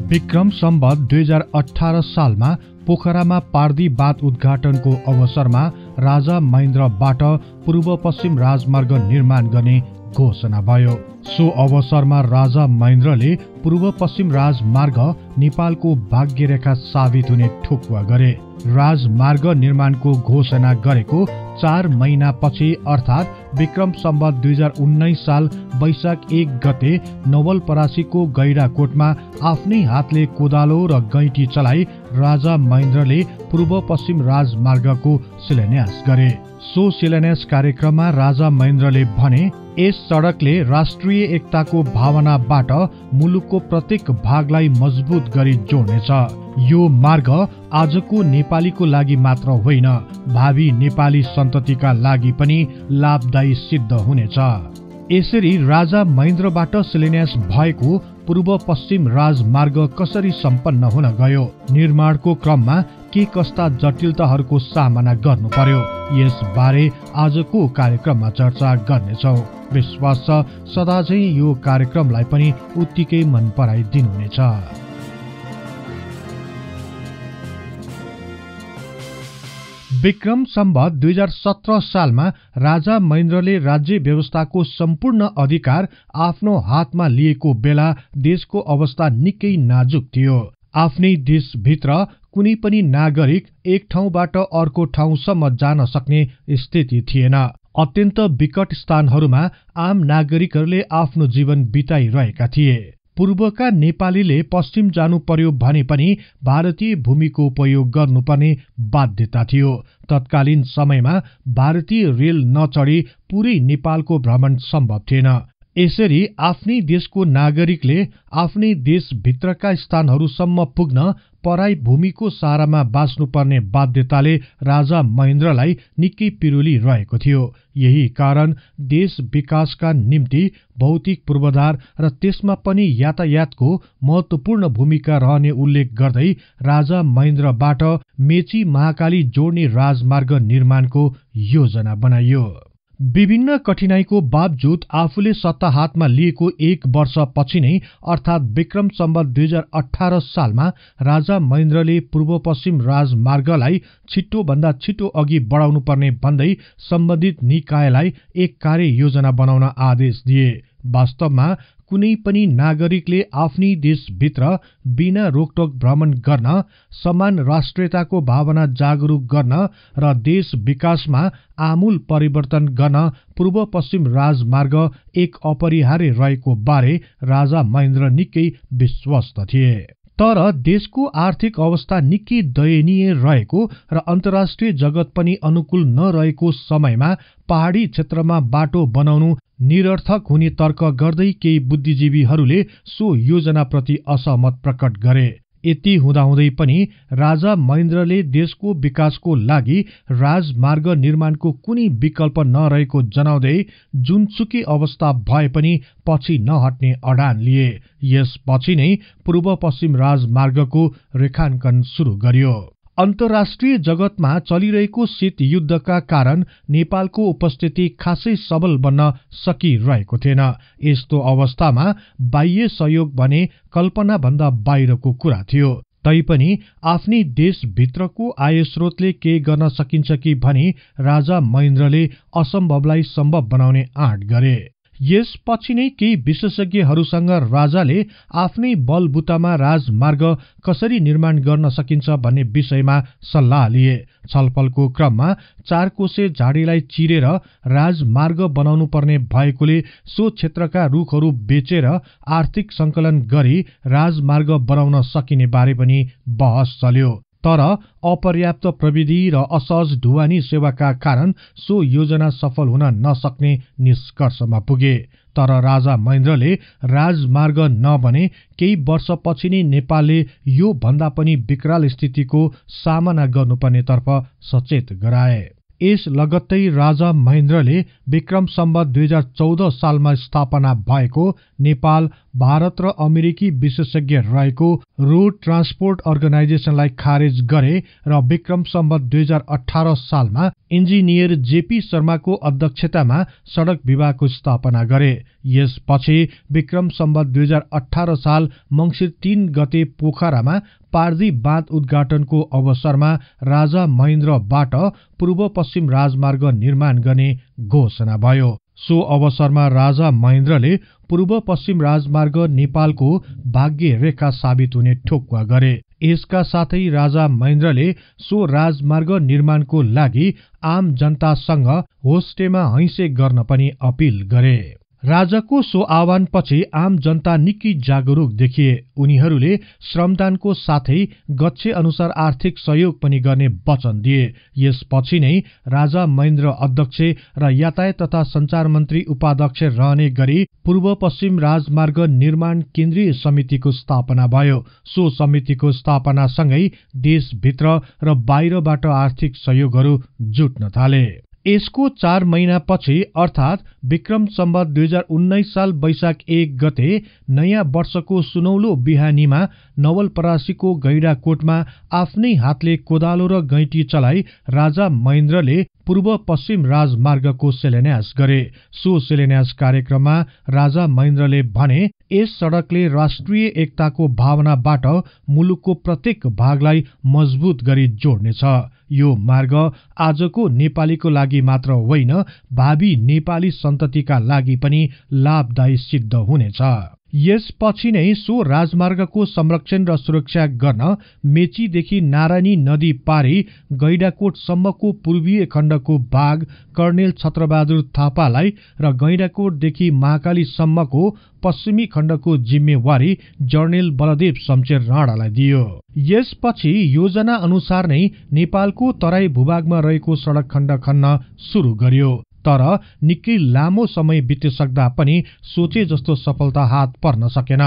विक्रम सम्वत 2018 सालमा पोखरामा पार्दी बाँध उद्घाटनको अवसरमा राजा महेन्द्रबाट पूर्व पश्चिम राजमार्ग निर्माण गर्ने घोषणा भयो। सो अवसरमा राजा महेन्द्रले पूर्व पश्चिम राजमार्ग नेपालको भाग्यरेखा साबित हुने ठोकुवा गरे। राजमार्ग निर्माणको घोषणा गरेको 4 महिनापछि अर्थात् विक्रम सम्वत 2019 साल वैशाख 1 गते नवलपरासीको गैडाकोटमा आफ्नै हातले कोदालो र गैँटी चलाई राजा महेन्द्रले पूर्व पश्चिम राजमार्गको शिलान्यास गरे। सो शिलान्यास कार्यक्रममा राजा महेन्द्रले भने, यस सडकले राष्ट्रिय एकताको भावनाबाट मुलुकको प्रत्येक भागलाई मजबुत गरी जोड्नेछ। यो मार्ग आजको नेपालीको लागि मात्र होइन, भावी नेपाली सन्ततिका लागि पनि लाभदायी सिद्ध हुनेछ। यसरी राजा महेन्द्रबाट शिलान्यास भएको पूर्व पश्चिम राजमार्ग कसरी सम्पन्न हुन गयो, निर्माणको क्रममा के कस्ता जटिलताहरूको सामना गर्नु पर्यो, यसबारे आजको कार्यक्रममा चर्चा गर्नेछौँ। विश्वास छ सदा चाहिँ यो कार्यक्रमलाई पनि उत्तिकै मन पराइदिनुहुनेछ। विक्रम सम्वत 2017 सालमा राजा महेन्द्रले राज्य व्यवस्थाको सम्पूर्ण अधिकार आफ्नो हातमा लिएको बेला देशको अवस्था निकै नाजुक थियो। आफ्नै देशभित्र कुनै पनि नागरिक एक ठाउँबाट अर्को ठाउँसम्म जान सक्ने स्थिति थिएन। अत्यन्त विकट स्थानहरूमा आम नागरिकहरूले आफ्नो जीवन बिताइरहेका थिए। पूर्वका नेपालीले पश्चिम जानु पर्यो भने पनि भारतीय भूमिको उपयोग गर्नुपर्ने बाध्यता थियो। तत्कालीन समयमा भारतीय रेल नचढी पूरै नेपालको भ्रमण सम्भव थिएन। यसरी आफ्नै देशको नागरिकले आफ्नै देशभित्रका स्थानहरूसम्म पुग्न पराई भूमिको सहारामा बाँच्नुपर्ने बाध्यताले राजा महेन्द्रलाई निकै पिरोली रहेको थियो। यही कारण देश विकासका निम्ति भौतिक पूर्वाधार र त्यसमा पनि यातायातको महत्वपूर्ण भूमिका रहने उल्लेख गर्दै राजा महेन्द्रबाट मेची महाकाली जोड्ने राजमार्ग निर्माणको योजना बनाइयो। विभिन्न कठिनाईको बावजुद आफूले सत्ता हातमा लिएको 1 वर्षपछि नै अर्थात् विक्रम सम्वत 2018 सालमा राजा महेन्द्रले पूर्व पश्चिम राजमार्गलाई छिटोभन्दा छिटो अघि बढाउनु पर्ने भन्दै सम्बन्धित निकायलाई एक कार्य योजना बनाउन आदेश दिए। वास्तवमा कुनै पनि नागरिकले आफ्नै देशभित्र बिना रोकटोक भ्रमण गर्न, समान राष्ट्रियताको भावना जागरूक गर्न र देश विकासमा आमूल परिवर्तन गर्न पूर्व पश्चिम राजमार्ग एक अपरिहार्य रहेको बारे राजा महेन्द्र निकै विश्वस्त थिए। तर देशको आर्थिक अवस्था निकै दयनीय रहेको र अन्तर्राष्ट्रिय जगत पनि अनुकूल नरहेको समयमा पहाडी क्षेत्रमा बाटो बनाउनु निरर्थक हुने तर्क गर्दै केही बुद्धिजीवीहरूले सो योजनाप्रति असहमत प्रकट गरे। यति हुँदाहुँदै पनि राजा महेन्द्रले देशको विकासको लागि राजमार्ग निर्माणको कुनै विकल्प नरहेको जनाउँदै जुनसुकै अवस्था भए पनि पछि नहट्ने अडान लिए। यसपछि नै पूर्व पश्चिम राजमार्गको रेखाङ्कन सुरु गरियो। अन्तर्राष्ट्रिय जगतमा चलिरहेको शीत युद्धका कारण नेपालको उपस्थिति खासै सबल बन्न सकिरहेको थिएन। यस्तो अवस्थामा बाह्य सहयोग भने कल्पनाभन्दा बाहिरको कुरा थियो। तैपनि आफ्नै देशभित्रको आय स्रोतले केही गर्न सकिन्छ कि भनी राजा महेन्द्रले असम्भवलाई सम्भव बनाउने आँट गरे। यसपछि नै केही विशेषज्ञहरूसँग राजाले आफ्नै बलबुतामा राजमार्ग कसरी निर्माण गर्न सकिन्छ भन्ने विषयमा सल्लाह लिए। छलफलको क्रममा 4 कोसे झाडीलाई चिरेर राजमार्ग बनाउनु पर्ने भएकोले सो क्षेत्रका रुखहरू बेचेर आर्थिक संकलन गरी राजमार्ग बनाउन सकिने बारे पनि बहस चल्यो। तर अपर्याप्त प्रविधि र असहज ढुवानी सेवाका कारण सो योजना सफल हुन नसक्ने निष्कर्षमा पुगे। तर राजा महेन्द्रले राजमार्ग नबने केही वर्षपछि नै नेपालले यो भन्दा पनि विकराल स्थितिको सामना गर्नुपर्नेतर्फ सचेत गराए। यस लगत्तै राजा महेन्द्रले विक्रम सम्वत 2014 सालमा स्थापना भएको नेपाल, भारत र अमेरिकी विशेषज्ञ रहेको रोड ट्रान्सपोर्ट अर्गनाइजेसनलाई खारेज गरे र विक्रम सम्वत 2018 सालमा इन्जिनियर जेपी शर्माको अध्यक्षतामा सड़क विभागको स्थापना गरे। यसपछि विक्रम सम्वत 2018 साल मंसिर 3 गते पोखरामा पार्दी बाँध उद्घाटनको अवसरमा राजा महेन्द्रबाट पूर्व पश्चिम राजमार्ग निर्माण गर्ने घोषणा भयो। सो अवसरमा राजा महेन्द्रले पूर्व पश्चिम राजमार्ग नेपालको भाग्य रेखा साबित हुने ठोक्वा गरे। यसका साथै राजा महेन्द्रले सो राजमार्ग निर्माणको लागि आम जनतासँग होस्टेमा हैसे गर्न पनि अपील गरे। राजाको सो आह्वानपछि आम जनता निकै जागरूक देखिए। उनीहरूले श्रमदानको साथै गच्छे अनुसार आर्थिक सहयोग पनि गर्ने वचन दिए। यसपछि नै राजा महेन्द्र अध्यक्ष र यातायात तथा सञ्चार मन्त्री उपाध्यक्ष रहने गरी पूर्व पश्चिम राजमार्ग निर्माण केन्द्रीय समितिको स्थापना भयो। सो समितिको स्थापनासँगै देशभित्र र बाहिरबाट आर्थिक सहयोगहरू जुट्न थाले। यसको 4 महिनापछि अर्थात विक्रम सम्वत 2019 साल वैशाख 1 गते नयाँ वर्षको सुनौलो बिहानीमा नवलपरासीको गैंडाकोटमा आफ्नै हातले कोदालो र गैंटी चलाई राजा महेन्द्रले पूर्व पश्चिम राजमार्गको शिलान्यास गरे। सो शिलान्यास कार्यक्रममा राजा महेन्द्रले भने, यस सड़कले राष्ट्रिय एकताको भावनाबाट मुलुकको प्रत्येक भागलाई मजबुत गरी जोड्नेछ। यो मार्ग आजको नेपालीको लागि मात्र होइन, भावी नेपाली सन्ततिका लागि पनि लाभदायी सिद्ध हुनेछ। यसपछि नै सो राजमार्गको संरक्षण र सुरक्षा गर्न मेचीदेखि नारायणी नदी पारी गैंडाकोटसम्मको पूर्वीय खण्डको भाग कर्णेल छत्रबहादुर थापालाई र गैंडाकोटदेखि महाकालीसम्मको पश्चिमी खण्डको जिम्मेवारी जर्नेल बलदेव शमशेर राणालाई दियो। यसपछि योजना अनुसार नै नेपालको तराई भूभागमा रहेको सड़क खण्ड खन्न सुरु गर्यो। तर निकै लामो समय बितिसक्दा पनि सोचे जस्तो सफलता हात पर्न सकेन।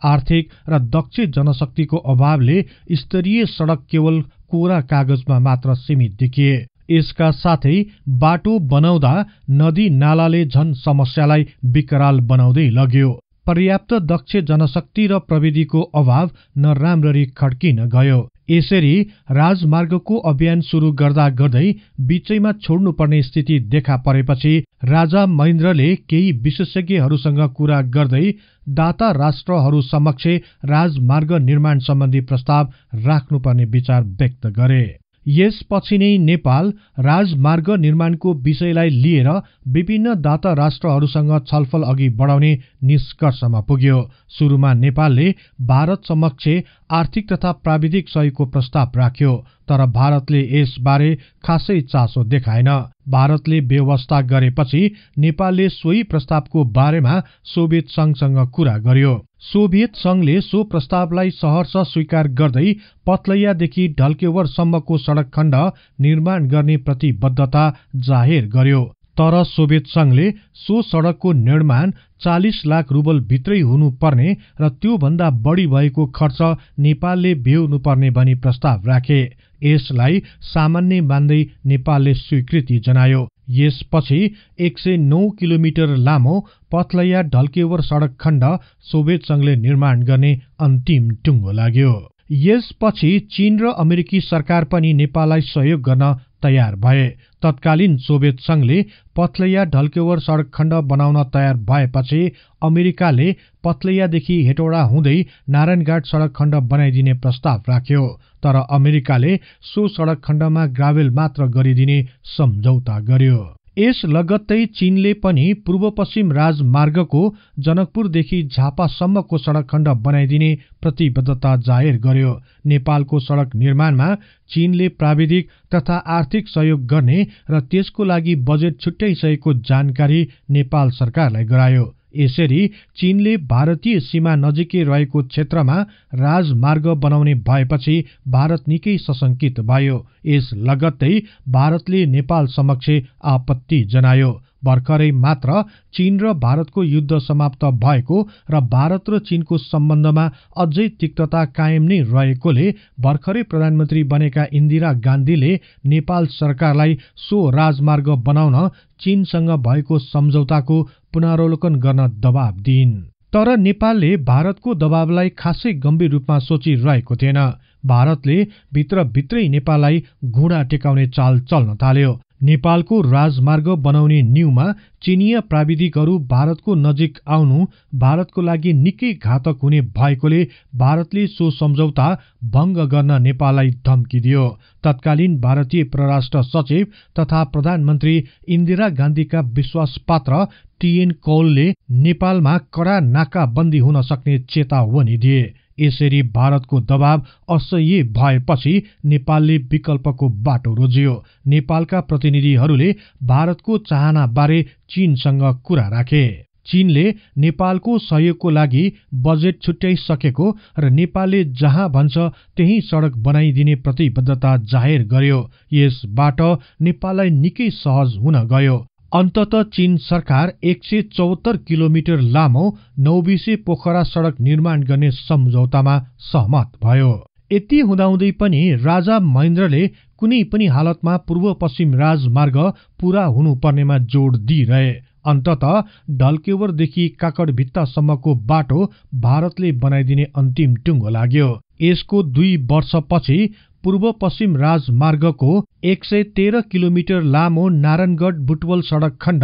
आर्थिक र दक्ष जनशक्तिको अभावले स्तरीय सड़क केवल कोरा कागजमा मात्र सीमित देखिए। यसका साथै बाटो बनाउँदा नदी नालाले झन समस्यालाई विकराल बनाउँदै लग्यो। पर्याप्त दक्ष जनशक्ति र प्रविधिको अभाव नराम्ररी खड्किन गयो। यसरी राजमार्गको अभियान सुरु गर्दा गर्दै बीचैमा छोड्नुपर्ने स्थिति देखा परेपछि राजा महेन्द्रले केही विशेषज्ञहरूसँग कुरा गर्दै दाता राष्ट्रहरू समक्ष राजमार्ग निर्माण सम्बन्धी प्रस्ताव राख्नुपर्ने विचार व्यक्त गरे। यसपछि नै नेपाल राजमार्ग निर्माणको विषयलाई लिएर विभिन्न दाता राष्ट्रहरूसँग छलफल अघि बढाउने निष्कर्षमा पुग्यो। सुरुमा नेपालले भारत समक्ष आर्थिक तथा प्राविधिक सहयोगको प्रस्ताव राख्यो, तर भारतले यसबारे खासै चासो देखाएन। भारतले व्यवस्था गरेपछि नेपालले सोही प्रस्तावको बारेमा सोभियत संघसँग कुरा गर्यो। सोभियत संघले सो प्रस्तावलाई सहर्ष स्वीकार गर्दै पथलैयादेखि ढल्केवरसम्मको सड़क खण्ड निर्माण गर्ने प्रतिबद्धता जाहेर गर्यो। तर सोभियत संघले सो सड़कको निर्माण 40 लाख रुबल भित्रै हुनुपर्ने र त्यो भन्दा बढी भएको खर्च नेपालले बेहोर्नुपर्ने भनी प्रस्ताव राखे। यसलाई सामान्य मान्दै नेपालले स्वीकृति जनायो। यसपछि 109 किलोमिटर लामो पथलैया ढल्केवर सड़क खण्ड सोभियत संघले निर्माण गर्ने अन्तिम टुङ्गो लाग्यो। यसपछि चीन र अमेरिकी सरकार पनि नेपाललाई सहयोग गर्न तयार भए। तत्कालीन सोभियत संघले पथलैया ढल्केवर सड़क खण्ड बनाउन तयार भएपछि अमेरिकाले पथलैयादेखि हेटौडा हुँदै नारायणघाट सड़क खण्ड बनाइदिने प्रस्ताव राख्यो। तर अमेरिकाले सो सड़क खण्डमा ग्राभेल मात्र गरिदिने सम्झौता गर्यो। यस लगत्तै चीनले पनि पूर्व पश्चिम राजमार्गको जनकपुरदेखि झापासम्मको सड़क खण्ड बनाइदिने प्रतिबद्धता जाहेर गर्यो। नेपालको सड़क निर्माणमा चीनले प्राविधिक तथा आर्थिक सहयोग गर्ने र त्यसको लागि बजेट छुट्याइसकेको जानकारी नेपाल सरकारलाई गरायो। यसरी चीनले भारतीय सीमा नजिकै रहेको क्षेत्रमा राजमार्ग बनाउने भएपछि भारत निकै सशंकित भयो। यस लगत्तै भारतले नेपाल समक्ष आपत्ति जनायो। भर्खरै मात्र चीन र भारतको युद्ध समाप्त भएको र भारत र चीनको सम्बन्धमा अझै तिक्तता कायम नै रहेकोले भर्खरै प्रधानमन्त्री बनेका इन्दिरा गान्धीले नेपाल सरकारलाई सो राजमार्ग बनाउन चीनसँग भएको सम्झौताको पुनरावलोकन गर्न दबाब दिइन्। तर नेपालले भारतको दबावलाई खासै गम्भीर रूपमा सोचिरहेको थिएन। भारतले भित्रभित्रै नेपाललाई घुँडा टेकाउने चाल चल्न थाल्यो। नेपालको राजमार्ग बनाउने न्यूमा चीनिया प्राविधिकहरू भारतको नजिक आउनु भारतको लागि निकै घातक हुने भएकोले भारतले सो सम्झौता भंग गर्न नेपाललाई धम्की दियो। तत्कालीन भारतीय परराष्ट्र सचिव तथा प्रधानमन्त्री इन्दिरा गान्धीका विश्वासपात्र टीएन कौलले नेपालमा कडा नाकाबन्दी हुन सक्ने चेतावनी दिए। यसरी भारतको दबाव असह्य भएपछि नेपालले विकल्पको बाटो रोज्यो। नेपालका प्रतिनिधिहरूले भारतको चाहनाबारे चीनसँग कुरा राखे। चीनले नेपालको सहयोगको लागि बजेट छुट्याइसकेको र नेपालले जहाँ भन्छ त्यही सडक बनाइदिने प्रतिबद्धता जाहेर गर्यो। यसबाट नेपाललाई निकै सहज हुन गयो। अन्ततः चीन सरकार 174 किलोमिटर लामो नौबिसे पोखरा सडक निर्माण गर्ने सम्झौतामा सहमत भयो। यति हुँदाहुँदै पनि राजा महेन्द्रले कुनै पनि हालतमा पूर्व पश्चिम राजमार्ग पूरा हुनुपर्नेमा जोड दिइरहे। अन्ततः ढल्केवरदेखि काकडभित्तासम्मको बाटो भारतले बनाइदिने अन्तिम टुङ्गो लाग्यो। यसको 2 वर्षपछि पूर्व पश्चिम राजमार्गको 113 किलोमिटर लामो नारायणगढ बुटवल सडक खण्ड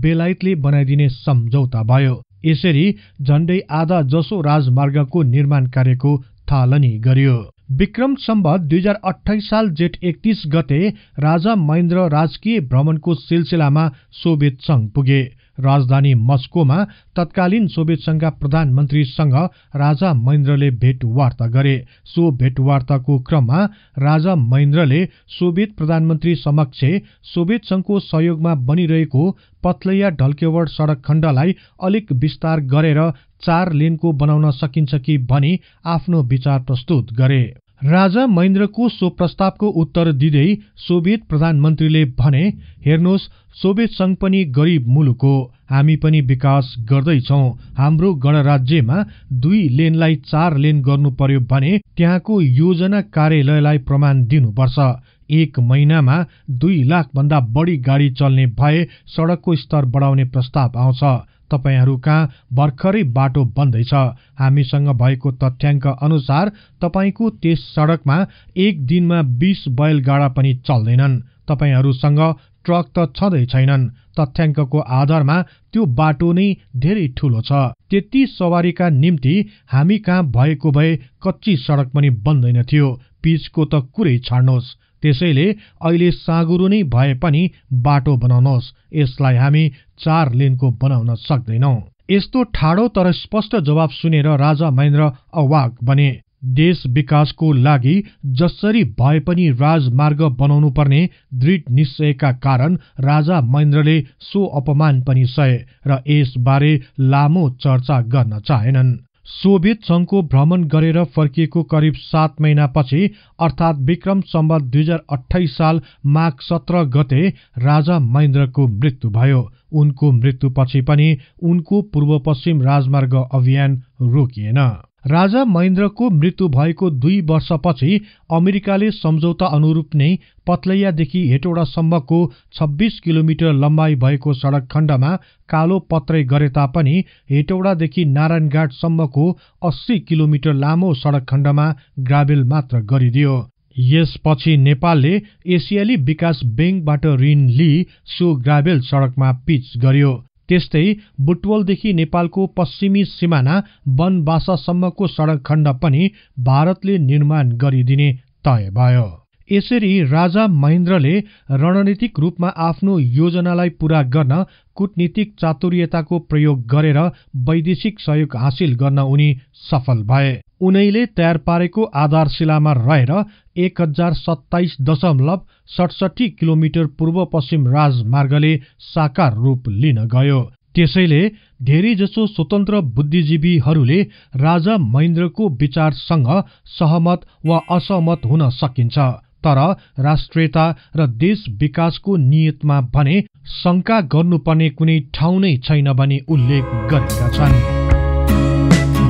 बेलायतले बनाइदिने सम्झौता भयो। यसरी झण्डै आधा जसो राजमार्गको निर्माण कार्यको थालनी गरियो। विक्रम सम्वत 2028 साल जेठ 31 गते राजा महेन्द्र राजकीय भ्रमणको सिलसिलामा सोभियत संघ पुगे। राजधानी मस्कोमा तत्कालीन सोभियत संघका प्रधानमन्त्रीसँग राजा महेन्द्रले भेटवार्ता गरे। सो भेटवार्ताको क्रममा राजा महेन्द्रले सोभियत प्रधानमन्त्री समक्ष सोभियत संघको सहयोगमा बनिरहेको पथलैया ढल्केवर सडक खण्डलाई अलिक विस्तार गरेर 4 लेनको बनाउन सकिन्छ कि भनी आफ्नो विचार प्रस्तुत गरे। राजा महेन्द्रको सो प्रस्तावको उत्तर दिँदै सोभियत प्रधानमन्त्रीले भने, हेर्नुहोस्, सोभियत संघ पनि गरिब मुलुक हो, हामी पनि विकास गर्दैछौं। हाम्रो गणराज्यमा 2 लेनलाई 4 लेन गर्नु पर्यो भने त्यहाँको योजना कार्यालयलाई प्रमाण दिनुपर्छ। 1 महिनामा 2 लाख भन्दा बढी गाडी चल्ने भए सडकको स्तर बढाउने प्रस्ताव आउँछ। तपाईहरू कहाँ भर्खरै बाटो बन्दैछ। हामीसँग भएको तथ्याङ्क अनुसार तपाईको त्यस सडकमा 1 दिनमा 20 बैलगाडा पनि चल्दैनन्। तपाईहरूसँग ट्रक त छँदै छैनन्। तथ्याङ्कको आधारमा त्यो बाटो नै धेरै ठूलो छ। त्यति सवारीका निम्ति हामी कहाँ भएको भए कच्ची सडक पनि बन्दैन थियो। पिचको त कुरै छाड्नुहोस्। त्यसैले अहिले साँगुरो नै भए पनि बाटो बनाउनुहोस्। यसलाई हामी 4 लेनको बनाउन सक्दैनौं। यस्तो ठाडो तर स्पष्ट जवाब सुनेर राजा महेन्द्र अवाक बने। देश विकासको लागि जसरी भए पनि राजमार्ग बनाउनु पर्ने दृढ निश्चयका कारण राजा महेन्द्रले सो अपमान पनि सहे र यसबारे लामो चर्चा गर्न चाहेनन्। सोभियत संघको भ्रमण गरेर फर्किएको करिब 7 महिनापछि अर्थात् विक्रम सम्वत 2028 साल माघ 17 गते राजा महेन्द्रको मृत्यु भयो। उनको मृत्युपछि पनि उनको पूर्व पश्चिम राजमार्ग अभियान रोकिएन। राजा महेन्द्रको मृत्यु भएको 2 वर्षपछि अमेरिकाले सम्झौता अनुरूप नै पथलैयादेखि हेटौडासम्मको 26 किलोमिटर लम्बाई भएको सडक खण्डमा कालो पत्रै गरे तापनि हेटौडादेखि नारायणघाटसम्मको 80 किलोमिटर लामो सडक खण्डमा ग्राभेल मात्र गरिदियो। यसपछि नेपालले एसियाली विकास बैंकबाट ऋण लिई सो ग्राभेल सडकमा पिच गर्यो। त्यस्तै बुटवलदेखि नेपालको पश्चिमी सिमाना बनबासासम्मको सडक खण्ड पनि भारतले निर्माण गरिदिने तय भयो। यसरी राजा महेन्द्रले रणनीतिक रूपमा आफ्नो योजनालाई पूरा गर्न कूटनीतिक चातुर्यताको प्रयोग गरेर वैदेशिक सहयोग हासिल गर्न उनी सफल भए। उनैले तयार पारेको आधारशिलामा रहेर 1027.67 किलोमिटर पूर्व पश्चिम राजमार्गले साकार रूप लिन गयो। त्यसैले धेरैजसो स्वतन्त्र बुद्धिजीवीहरूले राजा महेन्द्रको विचारसँग सहमत वा असहमत हुन सकिन्छ, तर राष्ट्रियता र देश विकासको नियतमा भने शंका गर्नुपर्ने कुनै ठाउँ नै छैन भनी उल्लेख गरेका छन्।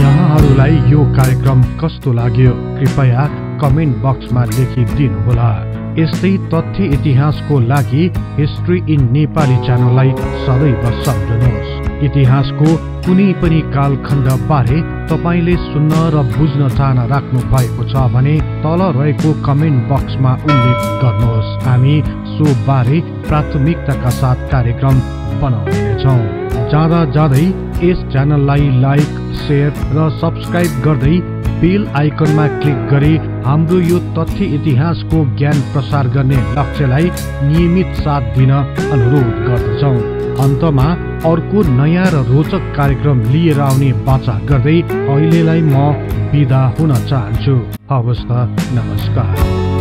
यहाँहरूलाई यो कार्यक्रम कस्तो लाग्यो कृपया कमेन्ट बक्समा लेखिदिनुहोला। यस्तै तथ्य इतिहासको लागि हिस्ट्री इन नेपाली च्यानललाई सदैव सम्झनुहोस्। इतिहासको कुनै पनि कालखण्ड बारे तपाईले सुन्न र बुझ्न चाहना राख्नु भएको छ भने तल रहेको कमेन्ट बक्समा उल्लेख गर्नुहोस्। हामी सो बारे प्राथमिकताका साथ कार्यक्रम बनाउनेछौँ। जाँदा जाँदै यस च्यानललाई लाइक, शेयर र सब्स्क्राइब गर्दै बेल आइकनमा क्लिक गरी हाम्रो यो तथ्य इतिहासको ज्ञान प्रसार गर्ने लक्ष्यलाई नियमित साथ दिन अनुरोध गर्दछौँ। अन्तमा अर्को नयाँ र रोचक कार्यक्रम लिएर आउने बाचा गर्दै अहिलेलाई म बिदा हुन चाहन्छु। हवस् त, नमस्कार।